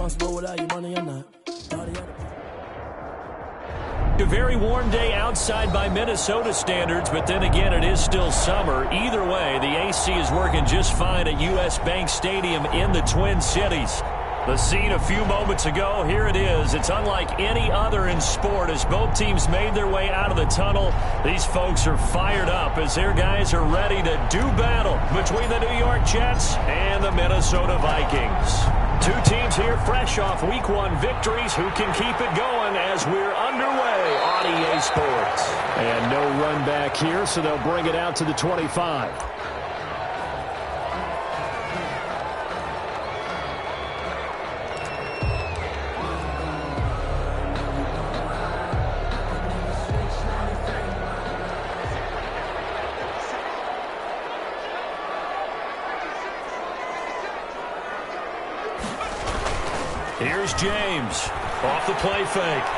responsible without your money or not. A very warm day outside by Minnesota standards, but then again, it is still summer. Either way, the AC is working just fine at U.S. Bank Stadium in the Twin Cities. The scene a few moments ago, here it is. It's unlike any other in sport as both teams made their way out of the tunnel. These folks are fired up as their guys are ready to do battle between the New York Jets and the Minnesota Vikings. Two teams here fresh off Week 1 victories who can keep it going as we're underway on EA Sports. And no run back here, so they'll bring it out to the 25. Here's James off the play fake.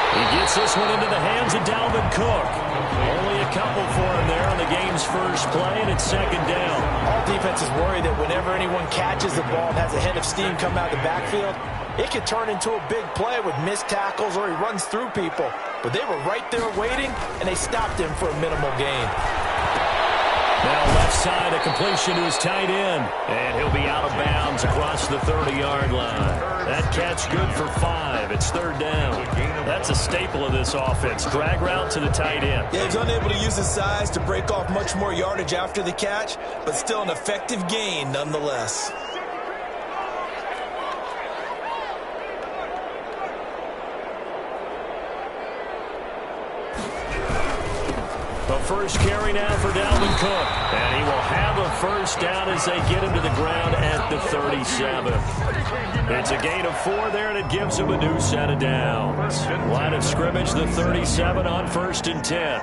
He gets this one into the hands of Dalvin Cook. Only a couple for him there on the game's first play, and it's second down. All defenses worry that whenever anyone catches the ball and has a head of steam come out of the backfield, it could turn into a big play with missed tackles or he runs through people. But they were right there waiting, and they stopped him for a minimal gain. Now left side, a completion to his tight end. And he'll be out of bounds across the 30-yard line. That catch good for 5. It's third down. That's a staple of this offense. Drag route to the tight end. Yeah, he's unable to use his size to break off much more yardage after the catch, but still an effective gain nonetheless. First carry now for Dalvin Cook. And he will have a first down as they get him to the ground at the 37. It's a gain of 4 there, and it gives him a new set of downs. Line of scrimmage, the 37 on 1st and 10.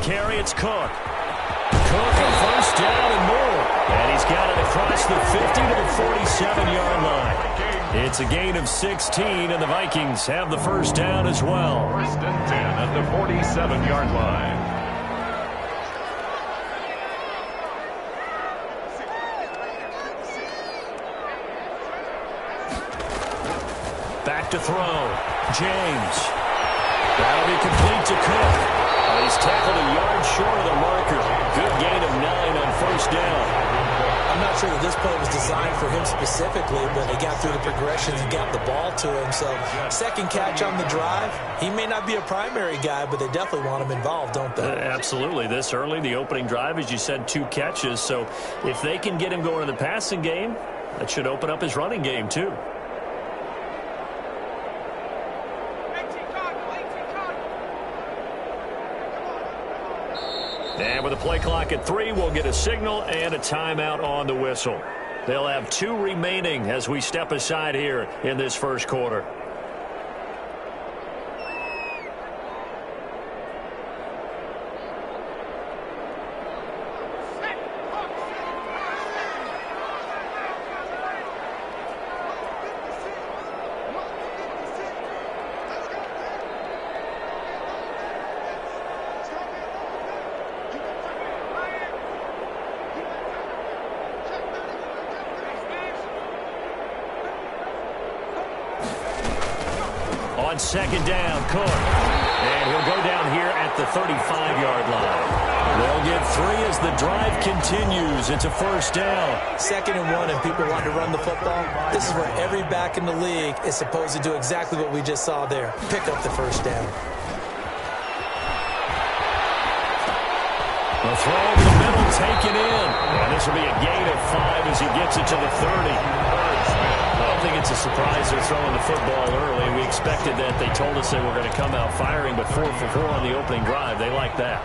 Carry, it's Cook. Cook, a first down and more. And he's got it across the 50 to the 47-yard line. It's a gain of 16, and the Vikings have the first down as well. First and 10 at the 47-yard line. Back to throw. James. That'll be complete to Cook. He's tackled a yard short of the marker. Good gain of 9 on first down. I'm not sure that this play was designed for him specifically, but he got through the progressions and got the ball to him. So second catch on the drive. He may not be a primary guy, but they definitely want him involved, don't they? Absolutely. This early, the opening drive, as you said, 2 catches. So if they can get him going in the passing game, that should open up his running game too. And with the play clock at 3, we'll get a signal and a timeout on the whistle. They'll have 2 remaining as we step aside here in this first quarter. On second down, Cook. And he'll go down here at the 35-yard line. They'll get 3 as the drive continues. It's a first down. 2nd and 1, and people want to run the football. This is where every back in the league is supposed to do exactly what we just saw there. Pick up the first down. The throw over the middle, taken in. And this will be a gain of 5 as he gets it to the 30. I don't think it's a surprise they're throwing the football early. We expected that. They told us they were going to come out firing, but 4 for 4 on the opening drive. They like that.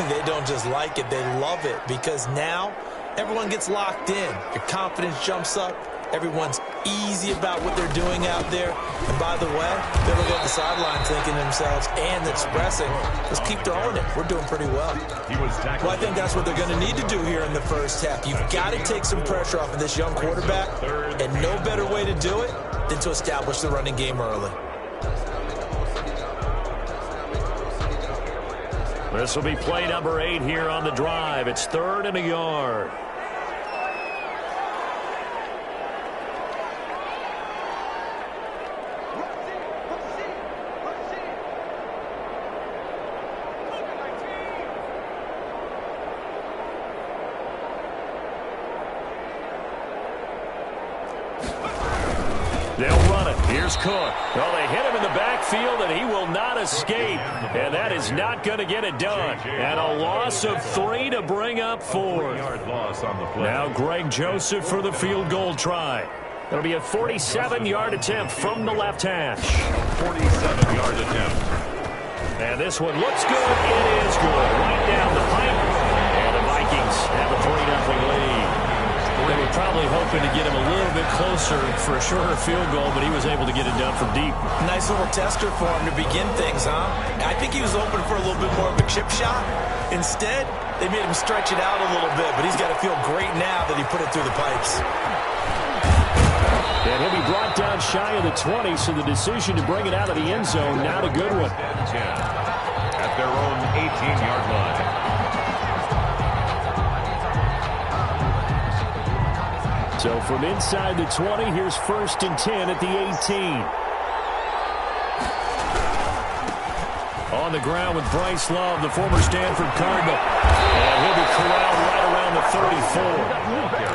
They don't just like it, they love it, because now everyone gets locked in. Your confidence jumps up. Everyone's easy about what they're doing out there. And by the way, they look at the sideline thinking to themselves and expressing, let's keep throwing it. We're doing pretty well. He was tackled Well, I think that's what they're going to need to do here in the first half. You've got to take some pressure off of this young quarterback, and no better way to do it than to establish the running game early. This will be play number 8 here on the drive. It's 3rd and a yard. They'll run it. Here's Cook. Well, they hit him in the backfield, and he will not escape. And that is not going to get it done. And a loss of 3 to bring up 4. Now Greg Joseph for the field goal try. It'll be a 47-yard attempt from the left hash. 47-yard attempt. And this one looks good. It is good. Right down the pipe. And the Vikings have a 3-0 lead. They were probably hoping to get him a little bit closer for a shorter field goal, but he was able to get it done from deep. Nice little tester for him to begin things, huh? I think he was open for a little bit more of a chip shot. Instead, they made him stretch it out a little bit, but he's got to feel great now that he put it through the pipes. And he'll be brought down shy of the 20, so the decision to bring it out of the end zone, not a good one. At their own 18-yard line. So from inside the 20, here's 1st and 10 at the 18. On the ground with Bryce Love, the former Stanford Cardinal. And he'll be corralled right around the 34.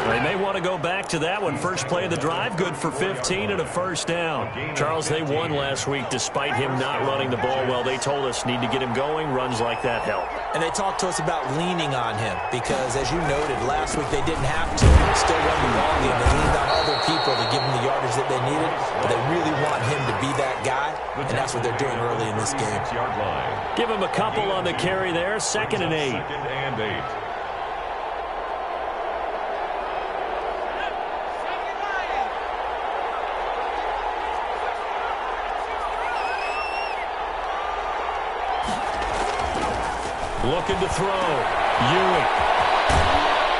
They may want to go back to that one. First play of the drive, good for 15 and a first down. Charles, they won last week despite him not running the ball well. They told us need to get him going. Runs like that help. And they talked to us about leaning on him because, as you noted, last week they didn't have to. Still run the ball game. They leaned on other people to give them the yardage that they needed, but they really want him to be that guy, and that's what they're doing early in this game. Give him a couple on the carry there. 2nd and 8. 2nd and 8. Looking to throw. Ewing.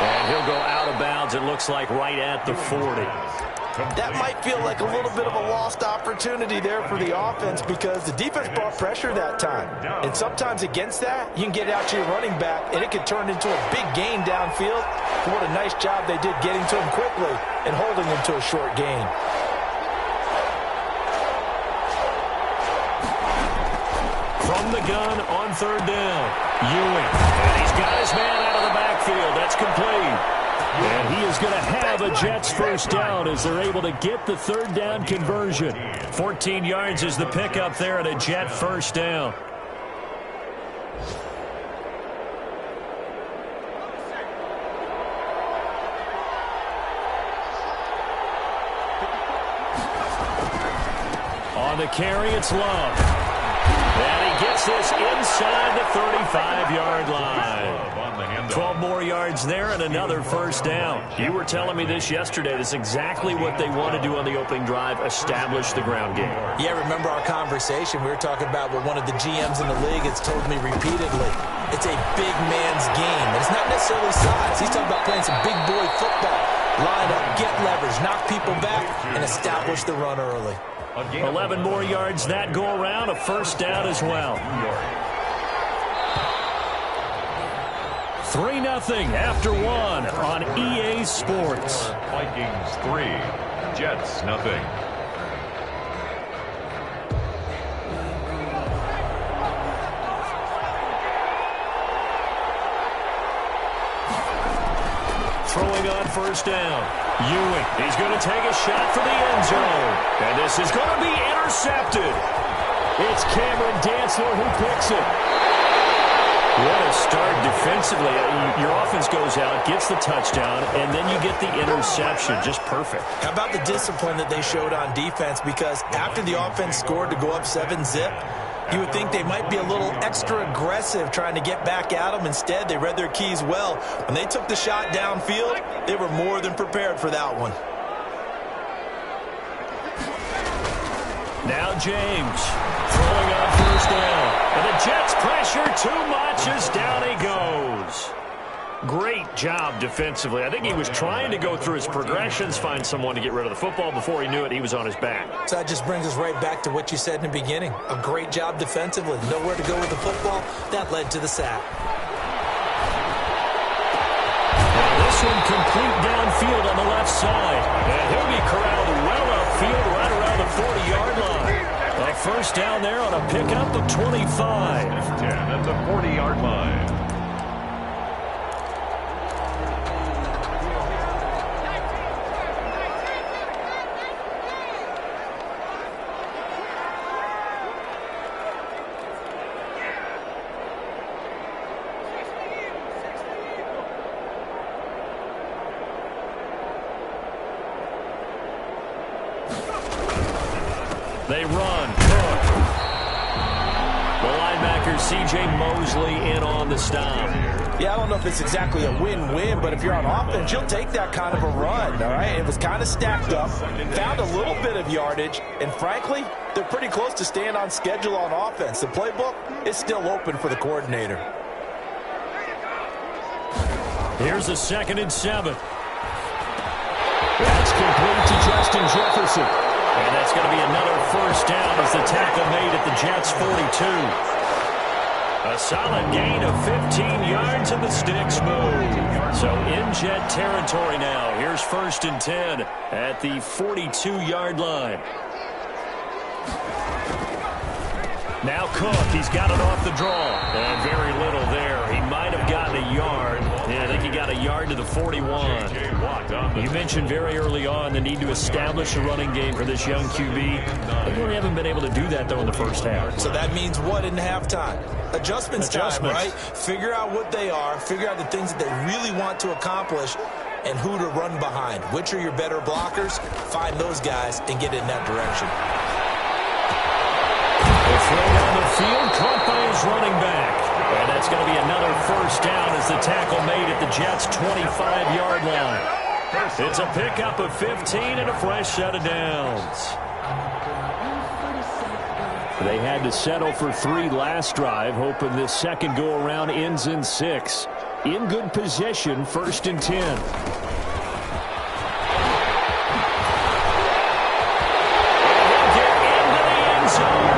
And he'll go out of bounds, it looks like, right at the 40. That might feel like a little bit of a lost opportunity there for the offense because the defense brought pressure that time. And sometimes against that, you can get out to your running back, and it could turn into a big gain downfield. What a nice job they did getting to him quickly and holding him to a short gain. From the gun on 3rd down. Ewing. And he's got his man out of the backfield. That's complete. And he is going to have a Jets first down as they're able to get the 3rd down conversion. 14 yards is the pickup there at a Jet first down. On the carry, it's Love. And he gets this inside the 35-yard line. 12 more yards there and another first down. You were telling me this yesterday. That's exactly what they want to do on the opening drive, establish the ground game. Yeah, remember our conversation? We were talking about what one of the GMs in the league has told me repeatedly. It's a big man's game. And it's not necessarily size. He's talking about playing some big boy football. Line up, get leverage, knock people back, and establish the run early. 11 more yards that go around, a first down as well. 3-0 after 1 on EA Sports. Vikings 3, Jets 0. Throwing on first down. Ewing, he's going to take a shot for the end zone. And this is going to be intercepted. It's Cameron Dantzler who picks it. What a start defensively. Your offense goes out, gets the touchdown, and then you get the interception. Just perfect. How about the discipline that they showed on defense? Because after the offense scored to go up 7-zip, you would think they might be a little extra aggressive trying to get back at them. Instead, they read their keys well. When they took the shot downfield, they were more than prepared for that one. Now James throwing on first down. And the Jets pressure too much as down he goes. Great job defensively. I think he was trying to go through his progressions, find someone to get rid of the football. Before he knew it, he was on his back. So that just brings us right back to what you said in the beginning. A great job defensively. Nowhere to go with the football. That led to the sack. And this one complete downfield on the left side. And he'll be corralled well upfield right around the 40-yard line. A first down there on a pickup of 25. 10 at the 40-yard line. They run. Cook. The linebacker, C.J. Mosley, in on the stop. Yeah, I don't know if it's exactly a win-win, but if you're on offense, you'll take that kind of a run, all right? It was kind of stacked up, found a little bit of yardage, and frankly, they're pretty close to staying on schedule on offense. The playbook is still open for the coordinator. Here's a 2nd and 7. That's complete to Justin Jefferson. And that's going to be another first down as the tackle made at the Jets' 42. A solid gain of 15 yards and the sticks move. So in Jet territory now. Here's 1st and 10 at the 42-yard line. Now Cook, he's got it off the draw. And very little there. He might have gotten a yard. Yeah, I think he got a yard to the 41. You mentioned very early on the need to establish a running game for this young QB. They really haven't been able to do that, though, in the first half. So that means what in halftime? Adjustments time, right? Figure out what they are. Figure out the things that they really want to accomplish and who to run behind. Which are your better blockers? Find those guys and get in that direction. The throw down the field, caught by his running back. And that's going to be another first down as the tackle made at the Jets' 25-yard line. It's a pickup of 15 and a fresh set of downs. They had to settle for 3 last drive, hoping this second go-around ends in 6. In good position, 1st and 10.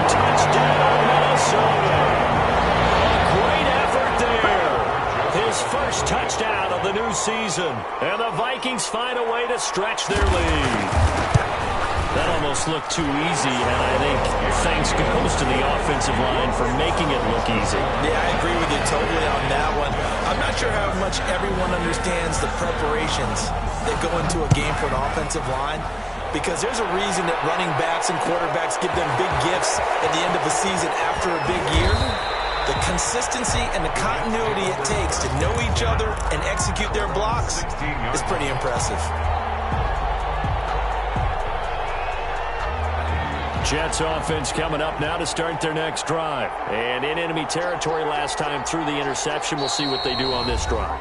Touchdown, Minnesota. A great effort there. His first touchdown of the new season. And the Vikings find a way to stretch their lead. That almost looked too easy, and I think thanks goes to the offensive line for making it look easy. Yeah, I agree with you totally on that one. I'm not sure how much everyone understands the preparations that go into a game for an offensive line. Because there's a reason that running backs and quarterbacks give them big gifts at the end of the season after a big year. The consistency and the continuity it takes to know each other and execute their blocks is pretty impressive. Jets offense coming up now to start their next drive. And in enemy territory last time through the interception. We'll see what they do on this drive.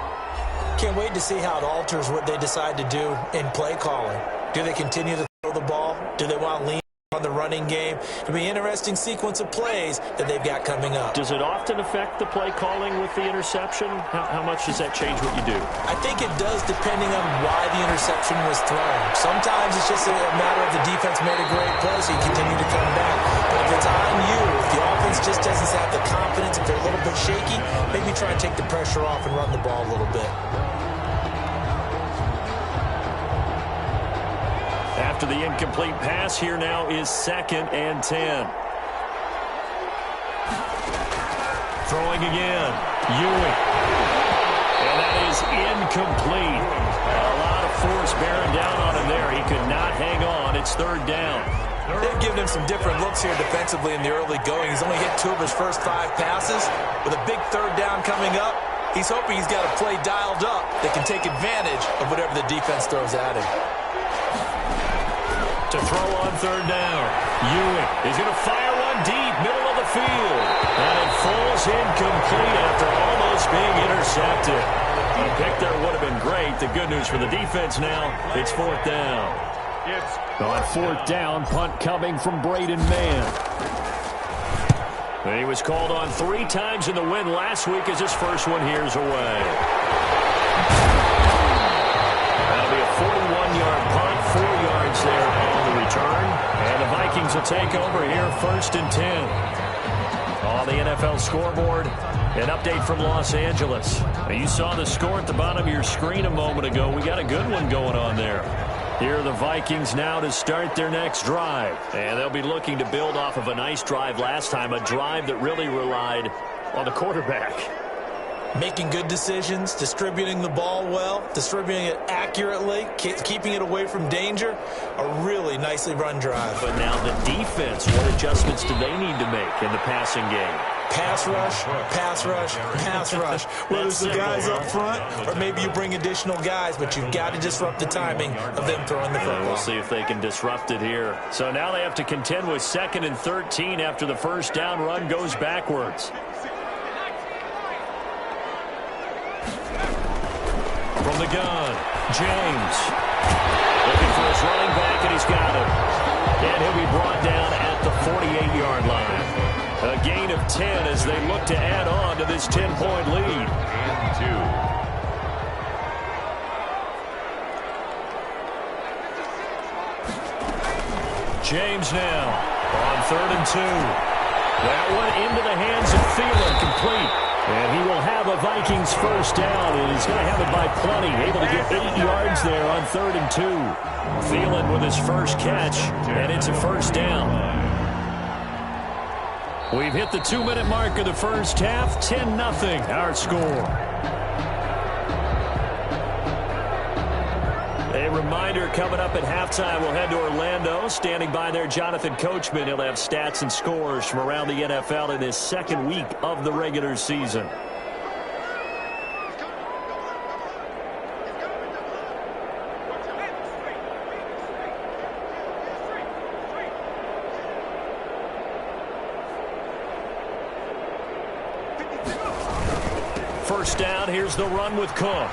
Can't wait to see how it alters what they decide to do in play calling. Do they continue to throw the ball? Do they want to lean on the running game? It'll be an interesting sequence of plays that they've got coming up. Does it often affect the play calling with the interception? How much does that change what you do? I think it does depending on why the interception was thrown. Sometimes it's just a matter of the defense made a great play, so you continue to come back. But if it's on you, if the offense just doesn't have the confidence, if they're a little bit shaky, maybe try and take the pressure off and run the ball a little bit. After the incomplete pass, here now is 2nd and 10. Throwing again. Ewing. And that is incomplete. A lot of force bearing down on him there. He could not hang on. It's 3rd down. They've given him some different looks here defensively in the early going. He's only hit 2 of his first 5 passes. With a big 3rd down coming up, he's hoping he's got a play dialed up that can take advantage of whatever the defense throws at him. To throw on 3rd down. Ewing is going to fire one deep, middle of the field. And it falls incomplete after almost being intercepted. A pick there would have been great. The good news for the defense now, it's 4th down. On 4th down, punt coming from Braden Mann. And he was called on 3 times in the win last week as his first one here's away. That'll be a 41-yard punt, 4 yards there on the return. And the Vikings will take over here 1st and 10. On the NFL scoreboard, an update from Los Angeles. You saw the score at the bottom of your screen a moment ago. We got a good one going on there. Here are the Vikings now to start their next drive. And they'll be looking to build off of a nice drive last time, a drive that really relied on the quarterback. Making good decisions, distributing the ball well, distributing it accurately, keeping it away from danger. A really nicely run drive. But now the defense, what adjustments do they need to make in the passing game? Pass rush, pass rush, pass rush. Whether it's the guys up front or maybe you bring additional guys, but you've got to disrupt the timing of them throwing the football. We'll see if they can disrupt it here. So now they have to contend with 2nd and 13 after the first down run goes backwards. From the gun, James. Looking for his running back, and he's got him. And he'll be brought down at the 48-yard line. A gain of 10 as they look to add on to this 10-point lead. And 2. James now on 3rd and 2. That one into the hands of Thielen, complete. And he will have a Vikings first down, and he's going to have it by plenty. Able to get 8 yards there on 3rd and 2. Thielen with his first catch, and it's a first down. We've hit the 2-minute mark of the first half. 10-0 our score. A reminder, coming up at halftime, we'll head to Orlando. Standing by there, Jonathan Coachman. He'll have stats and scores from around the NFL in his 2nd week of the regular season. First down, here's the run with Cook.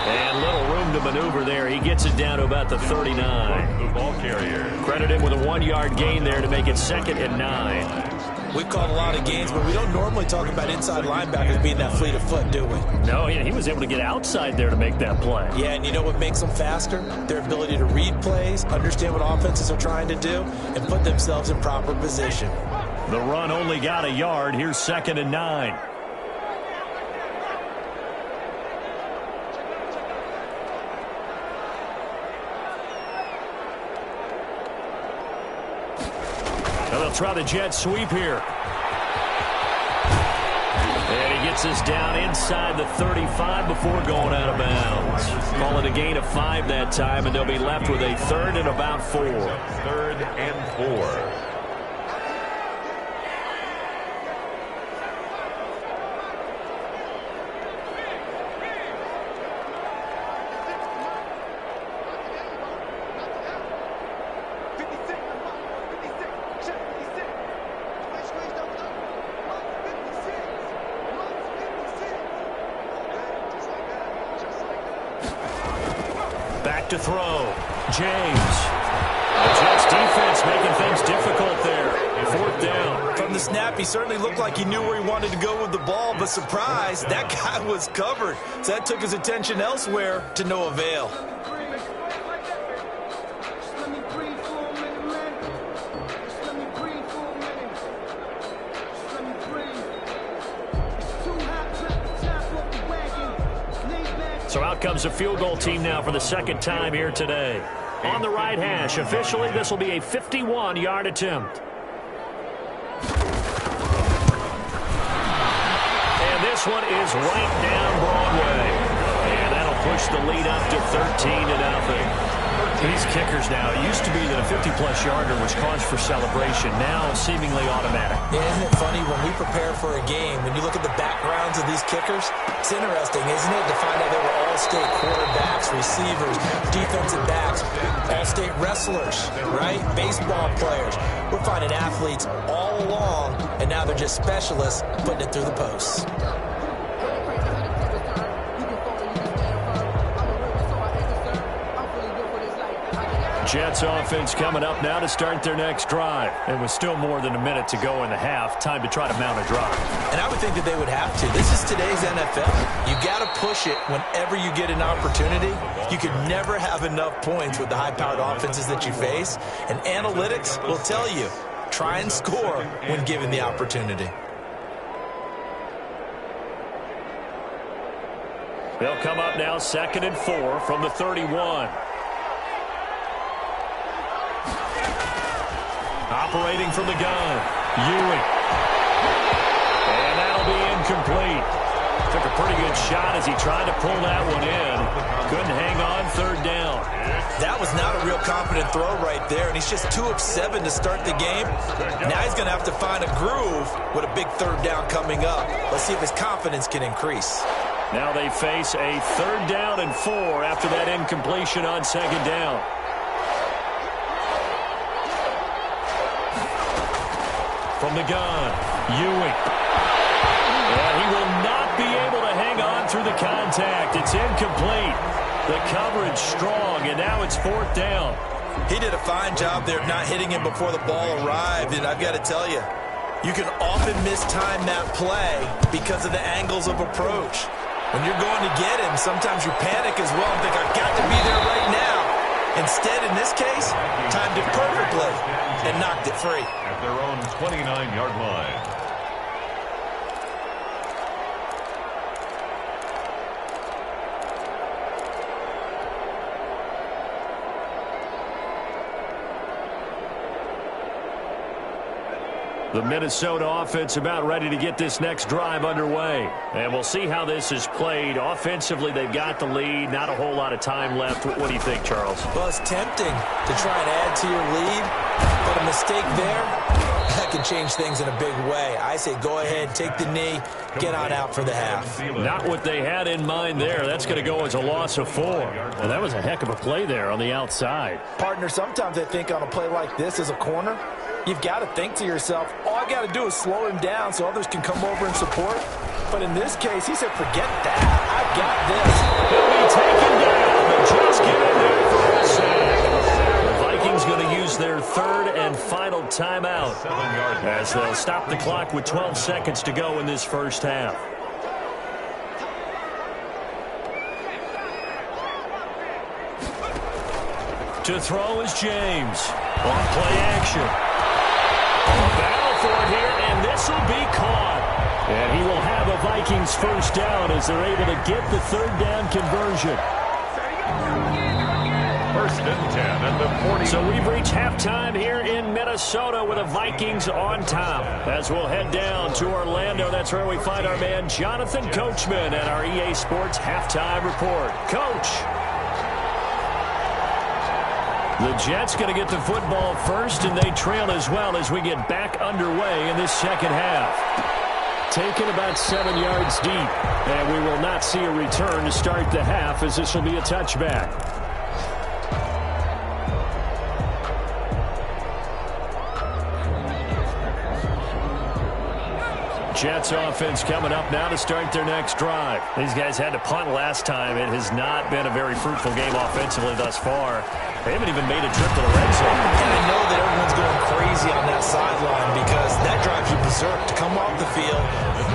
And little room to maneuver there. He gets it down to about the 39. The ball carrier. Credit him with a 1-yard gain there to make it 2nd and 9. We've called a lot of gains, but we don't normally talk about inside linebackers being that fleet of foot, do we? No, he was able to get outside there to make that play. Yeah, and you know what makes them faster? Their ability to read plays, understand what offenses are trying to do, and put themselves in proper position. The run only got a yard. Here's 2nd and 9. Now they'll try the jet sweep here. And he gets us down inside the 35 before going out of bounds. Call it a gain of 5 that time, and they'll be left with a 3rd and about 4. 3rd and 4. To throw. James. The Jets defense making things difficult there. 4th down. From the snap, he certainly looked like he knew where he wanted to go with the ball, but surprise, that guy was covered. So that took his attention elsewhere to no avail. So out comes a field goal team now for the 2nd time here today. On the right hash, officially this will be a 51-yard attempt. And this one is right down Broadway. And that'll push the lead up to 13-0. These kickers now, it used to be that a 50-plus yarder was cause for celebration. Now seemingly automatic. Isn't it funny when we prepare for a game, when you look at the backgrounds of these kickers, it's interesting, isn't it, to find out they were all-state quarterbacks, receivers, defensive backs, all-state wrestlers, right? Baseball players. We're finding athletes all along, and now they're just specialists putting it through the posts. Jets offense coming up now to start their next drive. And with still more than a minute to go in the half, time to try to mount a drive. And I would think that they would have to. This is today's NFL. You got to push it whenever you get an opportunity. You can never have enough points with the high-powered offenses that you face. And analytics will tell you, try and score when given the opportunity. They'll come up now 2nd and 4 from the 31. Operating from the gun, Ewing. And that'll be incomplete. Took a pretty good shot as he tried to pull that one in. Couldn't hang on 3rd down. That was not a real confident throw right there, and he's just 2 of 7 to start the game. Now he's going to have to find a groove with a big 3rd down coming up. Let's see if his confidence can increase. Now they face a 3rd down and 4 after that incompletion on 2nd down. From the gun, Ewing. And he will not be able to hang on through the contact. It's incomplete. The coverage strong, and now it's 4th down. He did a fine job there of not hitting him before the ball arrived, and I've got to tell you, you can often mistime that play because of the angles of approach. When you're going to get him, sometimes you panic as well and think, I've got to be there right now. Instead, in this case, timed it perfectly and knocked it free. At their own 29-yard line. The Minnesota offense about ready to get this next drive underway. And we'll see how this is played. Offensively, they've got the lead. Not a whole lot of time left. What do you think, Charles? Well, it's tempting to try and add to your lead, but a mistake there, that can change things in a big way. I say go ahead, take the knee, get on out for the half. Not what they had in mind there. That's going to go as a loss of 4. And that was a heck of a play there on the outside. Partner, sometimes I think on a play like this as a corner, you've got to think to yourself, all I got to do is slow him down so others can come over and support. But in this case, he said, forget that. I've got this. He'll be taken down, but just get in there for a sack. The Vikings going to use their 3rd and final timeout as they'll stop the clock with 12 seconds to go in this first half. To throw is James. On play action. Battle for it here, and this will be caught. And he will have a Vikings first down as they're able to get the 3rd down conversion. 1st and 10 at the 40. So we've reached halftime here in Minnesota with the Vikings on top. As we'll head down to Orlando, that's where we find our man Jonathan Coachman at our EA Sports Halftime Report. Coach. The Jets going to get the football first, and they trail as well as we get back underway in this second half. Taken about 7 yards deep, and we will not see a return to start the half as this will be a touchback. Jets offense coming up now to start their next drive. These guys had to punt last time. It has not been a very fruitful game offensively thus far. They haven't even made a trip to the red zone. And I know that everyone's going crazy on that sideline because that drives you berserk to come off the field,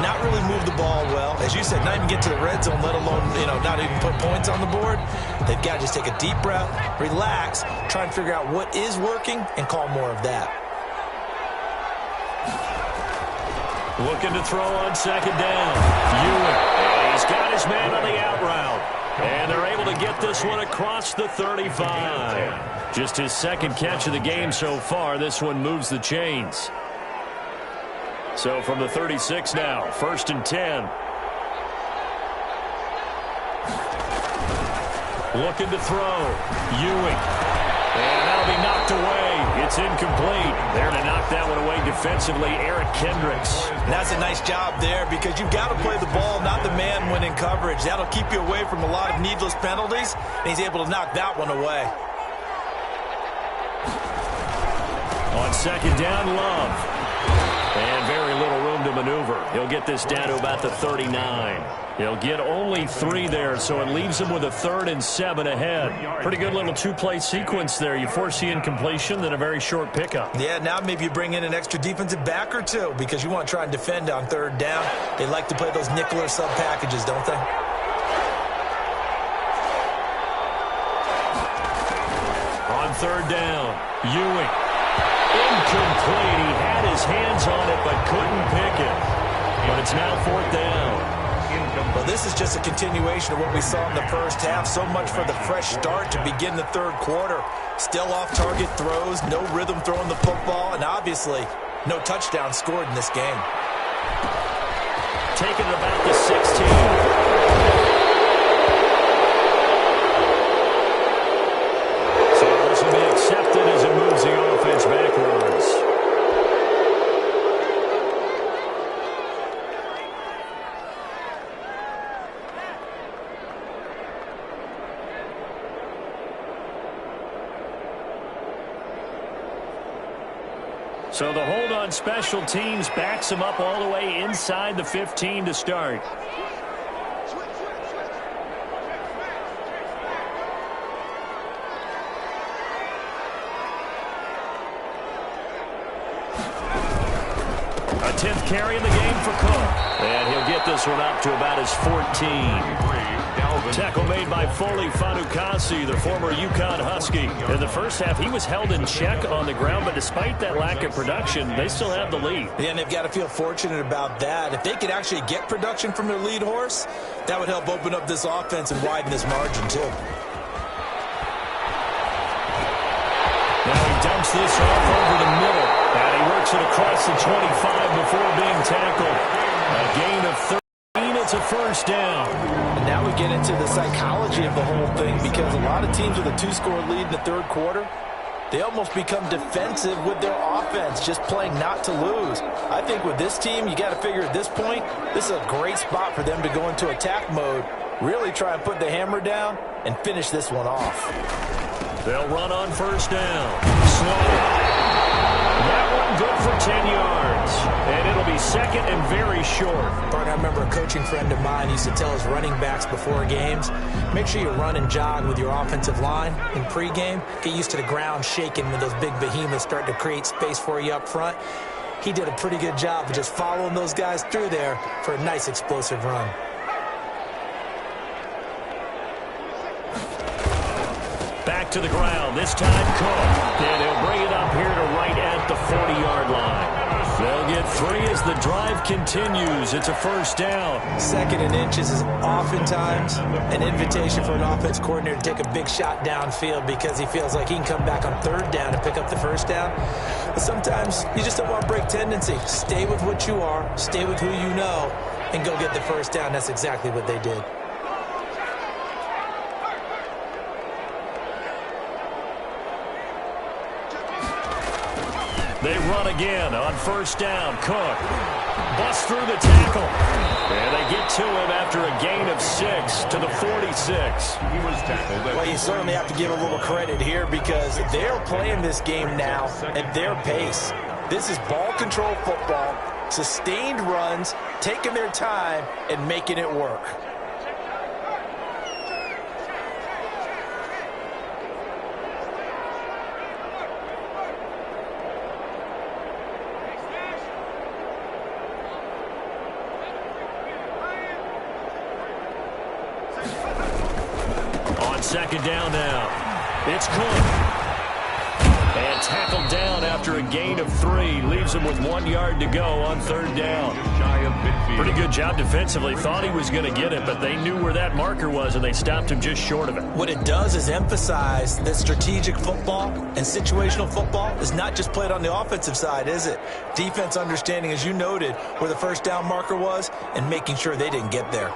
not really move the ball well. As you said, not even get to the red zone, let alone, not even put points on the board. They've got to just take a deep breath, relax, try and figure out what is working and call more of that. Looking to throw on 2nd down. Ewing. And he's got his man on the out route. And they're able to get this one across the 35. Just his 2nd catch of the game so far. This one moves the chains. So from the 36 now, 1st and 10. Looking to throw. Ewing. And that'll be knocked away. It's incomplete. There to knock that one away defensively, Eric Kendricks. That's a nice job there because you've got to play the ball, not the man when in coverage. That'll keep you away from a lot of needless penalties, and he's able to knock that one away. On 2nd down, Love. And very little room to to maneuver. He'll get this down to about the 39. He'll get only 3 there, so it leaves him with a 3rd and 7 ahead. Pretty good little 2-play sequence there. You force the incompletion, then a very short pickup. Yeah, now maybe you bring in an extra defensive back or two because you want to try and defend on 3rd down. They like to play those nickel or sub packages, don't they? On 3rd down, Ewing. Incomplete. He had his hands on it but couldn't pick it. But it's now 4th down. Well, this is just a continuation of what we saw in the first half. So much for the fresh start to begin the 3rd quarter. Still off-target throws, no rhythm throwing the football, and obviously no touchdown scored in this game. Taking it about the 16. Accepted as it moves the offense backwards. So the hold on special teams backs him up all the way inside the 15 to start. A 10th carry in the game for Cook. And he'll get this one up to about his 14. Tackle made by Foley Fatukasi, the former UConn Husky. In the first half, he was held in check on the ground, but despite that lack of production, they still have the lead. Yeah, and they've got to feel fortunate about that. If they could actually get production from their lead horse, that would help open up this offense and widen this margin, too. Now he dumps this off over the middle. And he works it across the 25 before being tackled. A gain of 13. It's a 1st down. And now we get into the psychology of the whole thing because a lot of teams with a 2-score lead in the 3rd quarter, they almost become defensive with their offense, just playing not to lose. I think with this team, you got to figure at this point, this is a great spot for them to go into attack mode, really try and put the hammer down and finish this one off. They'll run on 1st down. Slaughter. That one good for 10 yards. And it'll be 2nd and very short. Bart, I remember a coaching friend of mine used to tell his running backs before games, make sure you run and jog with your offensive line in pregame. Get used to the ground shaking when those big behemoths start to create space for you up front. He did a pretty good job of just following those guys through there for a nice explosive run. Back to the ground, this time Cook. And he'll bring it up here to right at the 40-yard line. They'll get 3 as the drive continues. It's a 1st down. 2nd and inches is oftentimes an invitation for an offense coordinator to take a big shot downfield because he feels like he can come back on 3rd down and pick up the 1st down. But sometimes you just don't want to break tendency. Stay with what you are, stay with who you know, and go get the 1st down. That's exactly what they did. They run again on 1st down. Cook busts through the tackle. And they get to him after a gain of 6 to the 46. He was tackled. Well, you certainly have to give a little credit here because they're playing this game now at their pace. This is ball control football, sustained runs, taking their time, and making it work. On 2nd down now, it's Cook. And tackled down after a gain of 3. Leaves him with 1 yard to go on 3rd down. Pretty good job defensively. Thought he was going to get it, but they knew where that marker was, and they stopped him just short of it. What it does is emphasize that strategic football and situational football is not just played on the offensive side, is it? Defense understanding, as you noted, where the 1st down marker was and making sure they didn't get there.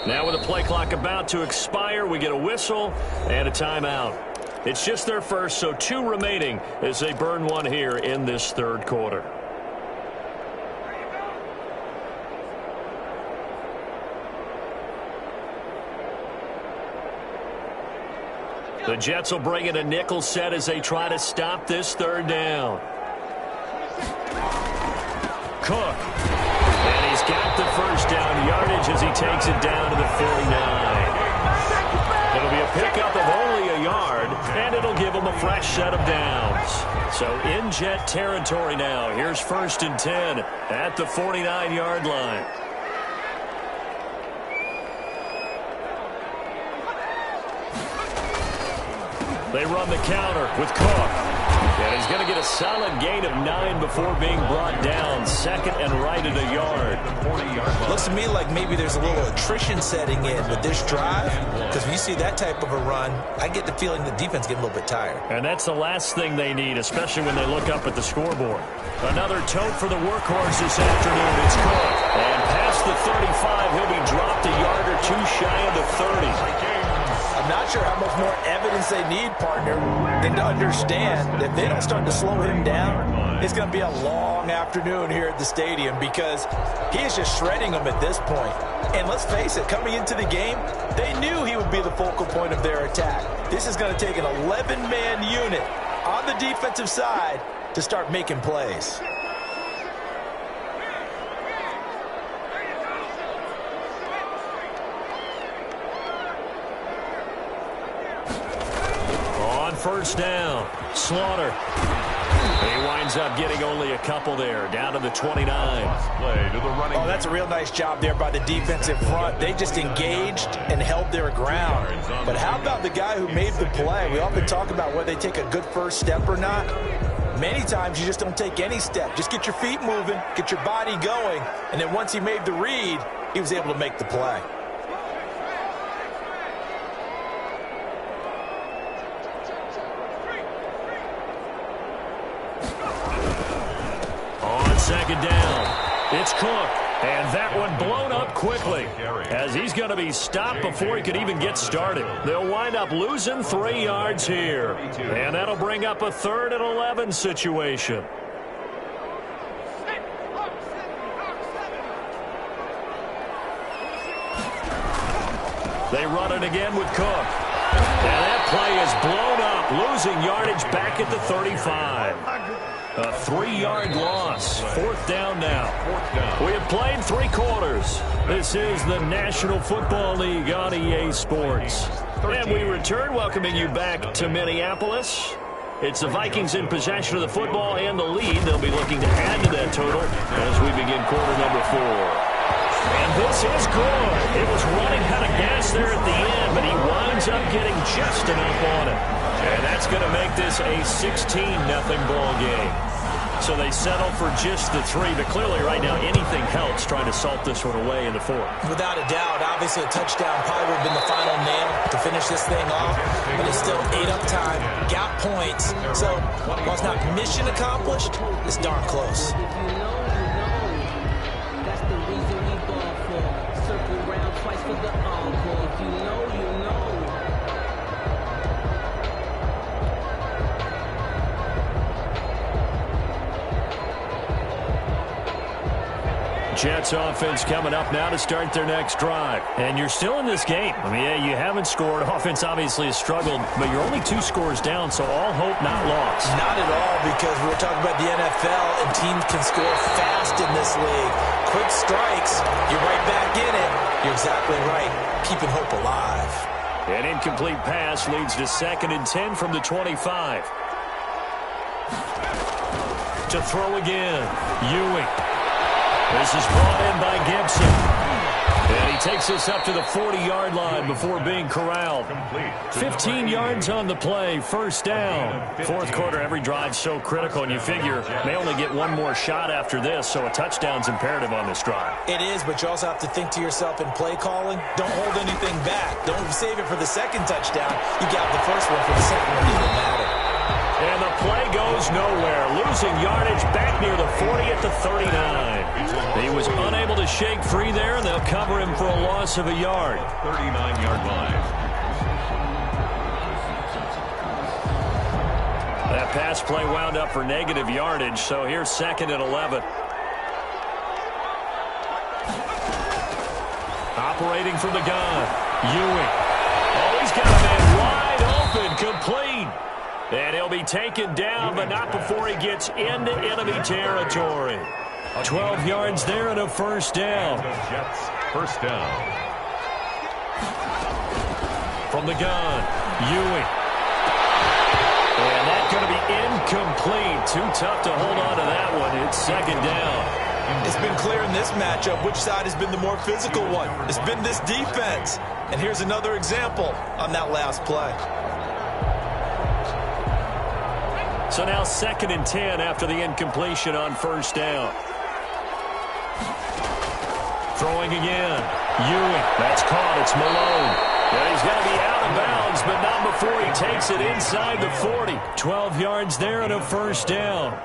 Now with the play clock about to expire, we get a whistle and a timeout. It's just their first, so 2 remaining as they burn one here in this 3rd quarter. The Jets will bring in a nickel set as they try to stop this third down. Cook. And he's got the first down yardage as he takes it down to the 49. It'll be a pickup of only a yard, and it'll give him a fresh set of downs. So in Jet territory now. Here's 1st and 10 at the 49-yard line. They run the counter with Cook. And he's going to get a solid gain of 9 before being brought down. 2nd and right at a yard. Looks to me like maybe there's a little attrition setting in with this drive. Because when you see that type of a run, I get the feeling the defense getting a little bit tired. And that's the last thing they need, especially when they look up at the scoreboard. Another tote for the workhorse this afternoon. It's Cook. And past the 35, he'll be dropped a yard or two shy of the 30. I'm not sure how much more evidence they need, partner, than to understand that if they don't start to slow him down, it's going to be a long afternoon here at the stadium because he is just shredding them at this point. And let's face it, coming into the game, they knew he would be the focal point of their attack. This is going to take an 11-man unit on the defensive side to start making plays. First down, Slaughter. He winds up getting only a couple there, down to the 29. Oh, that's a real nice job there by the defensive front. They just engaged and held their ground. But how about the guy who made the play? We often talk about whether they take a good first step or not. Many times you just don't take any step. Just get your feet moving, get your body going, and then once he made the read, he was able to make the play. Second down. It's Cook. And that one blown up quickly as he's going to be stopped before he could even get started. They'll wind up losing 3 yards here. And that'll bring up a 3rd and 11 situation. They run it again with Cook. And that play is blown up, losing yardage back at the 35. A 3-yard loss. 4th down now. We have played 3 quarters. This is the National Football League on EA Sports. And we return, welcoming you back to Minneapolis. It's the Vikings in possession of the football and the lead. They'll be looking to add to that total as we begin quarter number 4. And this is good. It was running out of gas there at the end, but he winds up getting just enough on it. And that's going to make this a 16-0 ball game. So they settle for just the 3, but clearly right now anything helps trying to salt this one away in the 4th. Without a doubt, obviously a touchdown probably would have been the final nail to finish this thing off, but it's still ate up time, got points. So while it's not mission accomplished, it's darn close. That's the reason we ball for. Circle round twice for the encore. If you know, you know. Jets offense coming up now to start their next drive. And you're still in this game. I mean, yeah, you haven't scored. Offense obviously has struggled, but you're only 2 scores down, so all hope not lost. Not at all, because we're talking about the NFL, and teams can score fast in this league. Quick strikes, you're right back in it. You're exactly right. Keeping hope alive. An incomplete pass leads to 2nd and 10 from the 25. To throw again, Ewing. This is brought in by Gibson. And he takes this up to the 40-yard line before being corralled. 15 yards on the play, 1st down. 4th quarter, every drive so critical, and you figure they only get one more shot after this, so a touchdown's imperative on this drive. It is, but you also have to think to yourself in play calling, don't hold anything back. Don't save it for the 2nd touchdown. You got the 1st one for the 2nd one, it doesn't matter. And the play goes nowhere, losing yardage back near the 40 at the 39. He was unable to shake free there, and they'll cover him for a loss of a yard. 39-yard line. That pass play wound up for negative yardage, so here's 2nd and 11. Operating from the gun, Ewing. Oh, he's got a man wide open, And he'll be taken down, but not before he gets into enemy territory. 12 yards there and a first down. The Jets, first down. From the gun, Ewing. And that's going to be incomplete. Too tough to hold on to that one. It's second down. It's been clear in this matchup which side has been the more physical one. It's been this defense. And here's another example on that last play. So now 2nd and 10 after the incompletion on first down. Throwing again. Ewing. That's caught. It's Malone. And he's going to be out of bounds, but not before he takes it inside the 40. 12 yards there and a first down.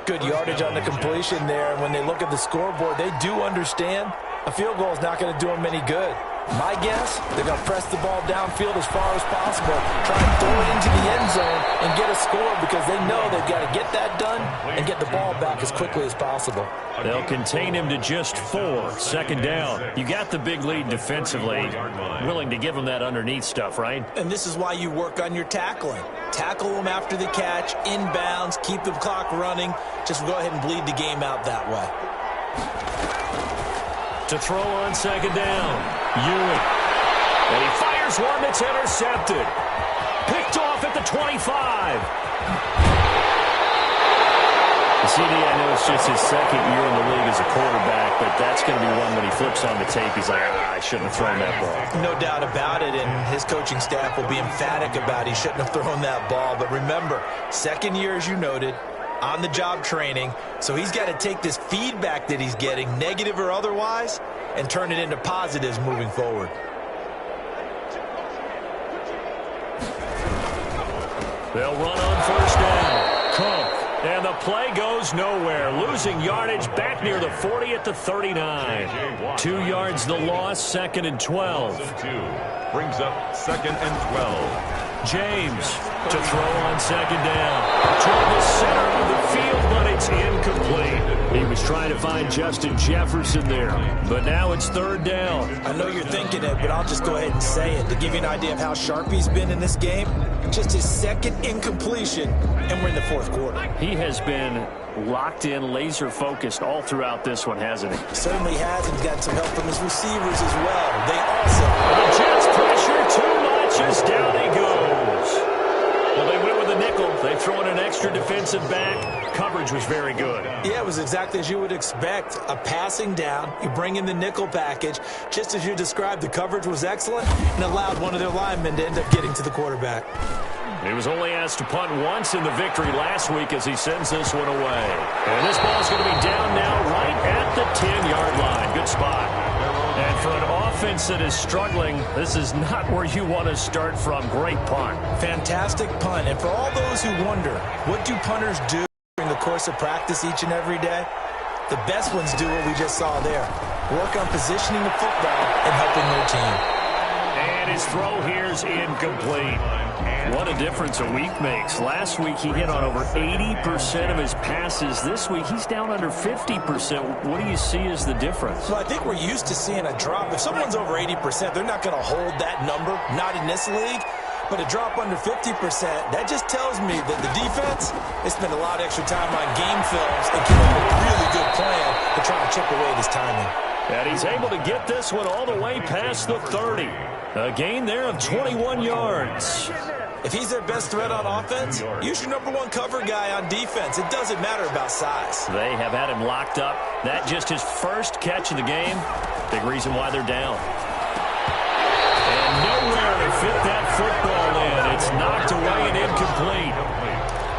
Good yardage on the completion there. And when they look at the scoreboard, they do understand a field goal is not going to do them any good. My guess, they're going to press the ball downfield as far as possible, try and throw it into the end zone and get a score because they know they've got to get that done and get the ball back as quickly as possible. They'll contain him to just 4. Second down. You got the big lead defensively. Willing to give him that underneath stuff, right? And this is why you work on your tackling. Tackle them after the catch, inbounds, keep the clock running. Just go ahead and bleed the game out that way. To throw on second down, Ewing. And he fires one that's intercepted. Picked off at the 25. CD, I know it's just his second year in the league as a quarterback, but that's going to be one when he flips on the tape. He's like, I shouldn't have thrown that ball. No doubt about it, and his coaching staff will be emphatic about he shouldn't have thrown that ball. But remember, second year, as you noted, on-the-job training, so he's got to take this feedback that he's getting, negative or otherwise, and turn it into positives moving forward. They'll run on first down. Cook. And the play goes nowhere. Losing yardage back near the 40 at the 39. 2 yards the loss, 2nd and 12. Brings up 2nd and 12. James to throw on second down. Toward the center of the field, but it's incomplete. He was trying to find Justin Jefferson there, but now it's 3rd down. I know you're thinking it, but I'll just go ahead and say it. To give you an idea of how sharp he's been in this game, just his 2nd incompletion, and we're in the 4th quarter. He has been locked in, laser-focused all throughout this one, hasn't he? Certainly has, and he's got some help from his receivers as well. They also... The Jets pressure too much as down he goes. Well, they went with a nickel. They throw in an extra defensive back. Coverage was very good. Yeah, it was exactly as you would expect. A passing down. You bring in the nickel package. Just as you described, the coverage was excellent and allowed one of their linemen to end up getting to the quarterback. He was only asked to punt once in the victory last week as he sends this one away. And this ball's going to be down now right at the 10-yard line. Good spot. And for an offense that is struggling, this is not where you want to start from. Great punt. Fantastic punt. And for all those who wonder, what do punters do during the course of practice each and every day? The best ones do what we just saw there. Work on positioning the football and helping their team. And his throw here's incomplete. What a difference a week makes. Last week he hit on over 80% of his passes. This week he's down under 50%. What do you see as the difference? Well, I think we're used to seeing a drop. If someone's over 80%, they're not going to hold that number, not in this league. But a drop under 50%, that just tells me that the defense, they spend a lot of extra time on game films and keep up a really good plan to try to chip away this timing. And he's able to get this one all the way past the 30. A gain there of 21 yards. If he's their best threat on offense, use your #1 cover guy on defense. It doesn't matter about size. They have had him locked up. That just his first catch of the game. Big reason why they're down. And nowhere to fit that football in. It's knocked away and incomplete.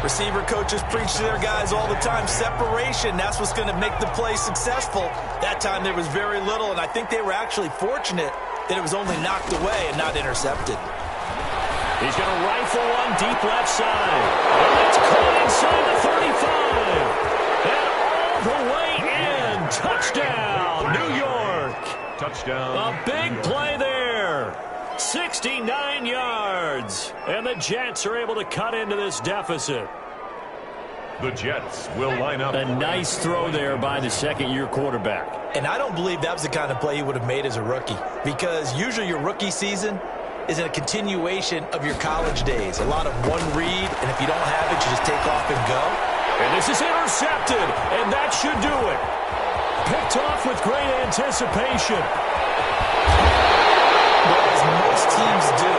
Receiver coaches preach to their guys all the time. Separation, that's what's going to make the play successful. That time there was very little, and I think they were actually fortunate that it was only knocked away and not intercepted. He's going to rifle one deep left side. And it's caught inside the 35. And all the way in. Touchdown, New York. Touchdown. A big play there. 69 yards. And the Jets are able to cut into this deficit. The Jets will line up. A nice throw there by the second-year quarterback. And I don't believe that was the kind of play he would have made as a rookie. Because usually your rookie season, is a continuation of your college days. A lot of one read, and if you don't have it, you just take off and go. And this is intercepted, and that should do it. Picked off with great anticipation. Well, as most teams do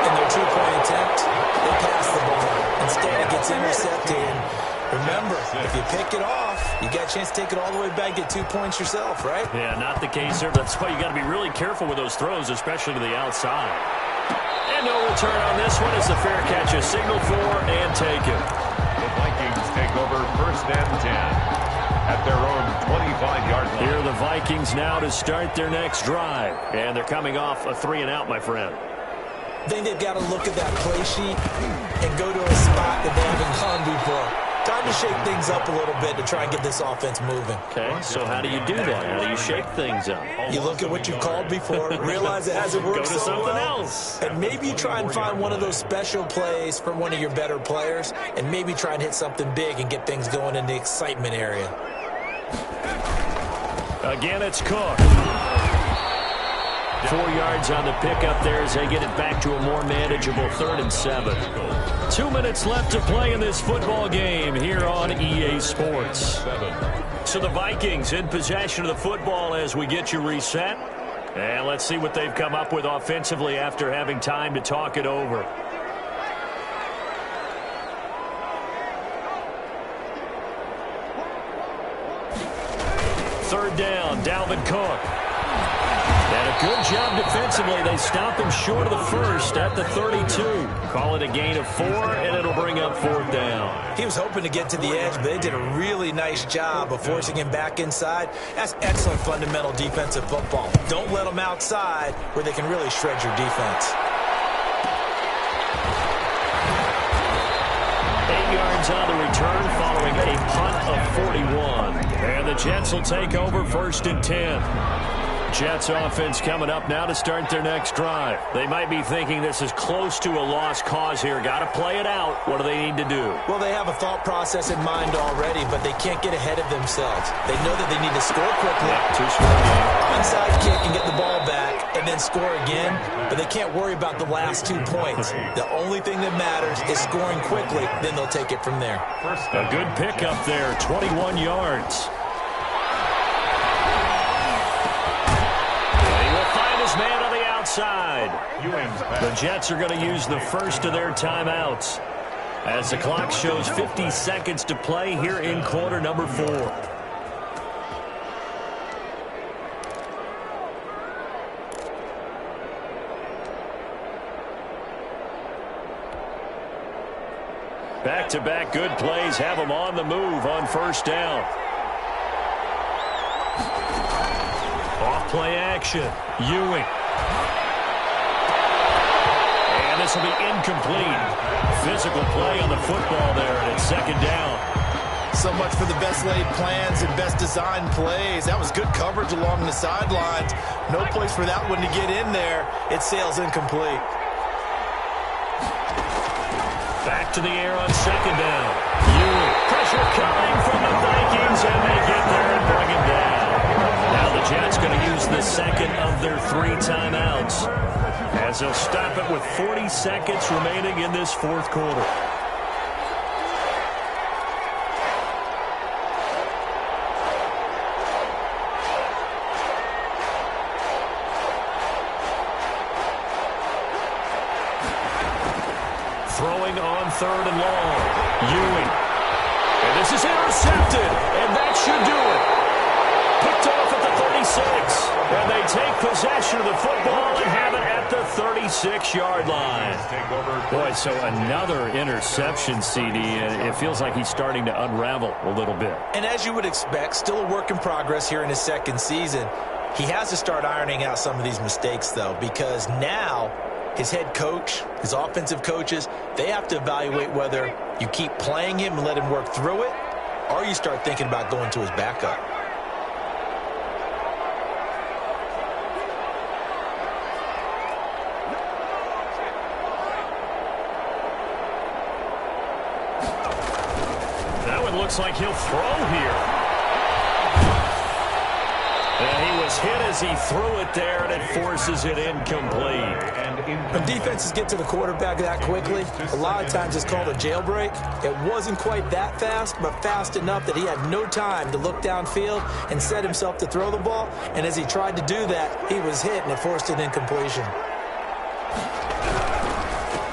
in their two-point attempt, they pass the ball. Instead, it gets intercepted. And remember, if you pick it off, you got a chance to take it all the way back, get 2 points yourself, right? Yeah, not the case there. That's why you got to be really careful with those throws, especially to the outside. And no return on this one. It's a fair catch, a signal for and taken. The Vikings take over 1st and 10 at their own 25-yard line. Here are the Vikings now to start their next drive. And they're coming off a 3-and-out, my friend. I think they've got to look at that play sheet and go to a spot that they haven't gone before. Time to shake things up a little bit to try and get this offense moving. Okay, so how do you do that? How do you shake things up? You look at what you called before, realize it hasn't worked Go to so something well, else. and maybe you try and find one of those special plays from one of your better players, and maybe try and hit something big and get things going in the excitement area. Again, it's Cook. 4 yards on the pickup there as they get it back to a more manageable 3rd and 7. 2 minutes left to play in this football game here on EA Sports. So the Vikings in possession of the football as we get you reset. And let's see what they've come up with offensively after having time to talk it over. Third down, Dalvin Cook. And a good job defensively. They stop him short of the first at the 32. Call it a gain of 4, and it'll bring up 4th down. He was hoping to get to the edge, but they did a really nice job of forcing him back inside. That's excellent fundamental defensive football. Don't let them outside where they can really shred your defense. 8 yards on the return following a punt of 41. And the Jets will take over 1st and 10. Jets offense coming up now to start their next drive. They might be thinking this is close to a lost cause here. Got to play it out. What do they need to do? Well, they have a thought process in mind already, but they can't get ahead of themselves. They know that they need to score quickly. Two-score game. Onside kick and get the ball back and then score again, but they can't worry about the last 2 points. The only thing that matters is scoring quickly, then they'll take it from there. A good pickup there, 21 yards. Man on the outside. The Jets are going to use the first of their timeouts as the clock shows 50 seconds to play here in quarter number 4. Back-to-back good plays have them on the move on 1st down. Off-play action. Ewing. And this will be incomplete. Physical play on the football there, and it's 2nd down. So much for the best laid plans and best designed plays. That was good coverage along the sidelines. No place for that one to get in there. It sails incomplete. Back to the air on 2nd down. Ewing. Pressure coming from the Vikings, and they get there and bring it down. Now the Jets going to use the second of their 3 timeouts as they'll stop it with 40 seconds remaining in this 4th quarter. Throwing on 3rd and long. Ewing. And this is intercepted, and that should do it. Picked off at the 36. And they take possession of the football and have it at the 36-yard line. Boy, so another interception, CD, and it feels like he's starting to unravel a little bit. And as you would expect, still a work in progress here in his 2nd season. He has to start ironing out some of these mistakes, though, because now his head coach, his offensive coaches, they have to evaluate whether you keep playing him and let him work through it, or you start thinking about going to his backup. That one looks like he'll throw here. And he was hit as he threw it there, and it forces it incomplete. When defenses get to the quarterback that quickly, a lot of times it's called a jailbreak. It wasn't quite that fast, but fast enough that he had no time to look downfield and set himself to throw the ball. And as he tried to do that, he was hit, and it forced an incompletion.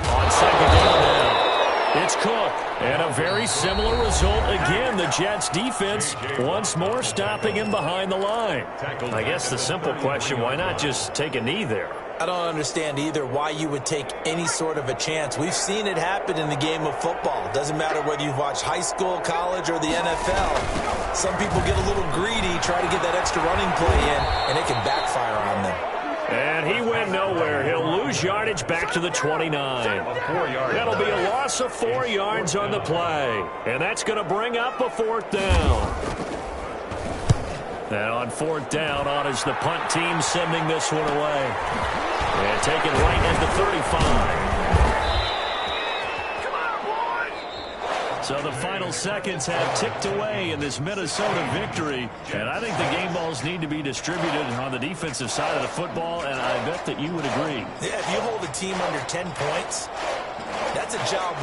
On second down now, it's Cook. And a very similar result again. The Jets defense once more stopping him behind the line. I guess the simple question, why not just take a knee there? I don't understand either why you would take any sort of a chance. We've seen it happen in the game of football. It doesn't matter whether you've watched high school, college, or the NFL. Some people get a little greedy, try to get that extra running play in, and it can backfire on them. And he went nowhere. He'll lose yardage back to the 29. That'll be a loss of 4 yards on the play. And that's going to bring up a fourth down. And on fourth down, on is the punt team sending this one away. And taken right at the 35. So the final seconds have ticked away in this Minnesota victory. And I think the game balls need to be distributed on the defensive side of the football, and I bet that you would agree. Yeah, if you hold a team under 10 points, that's a job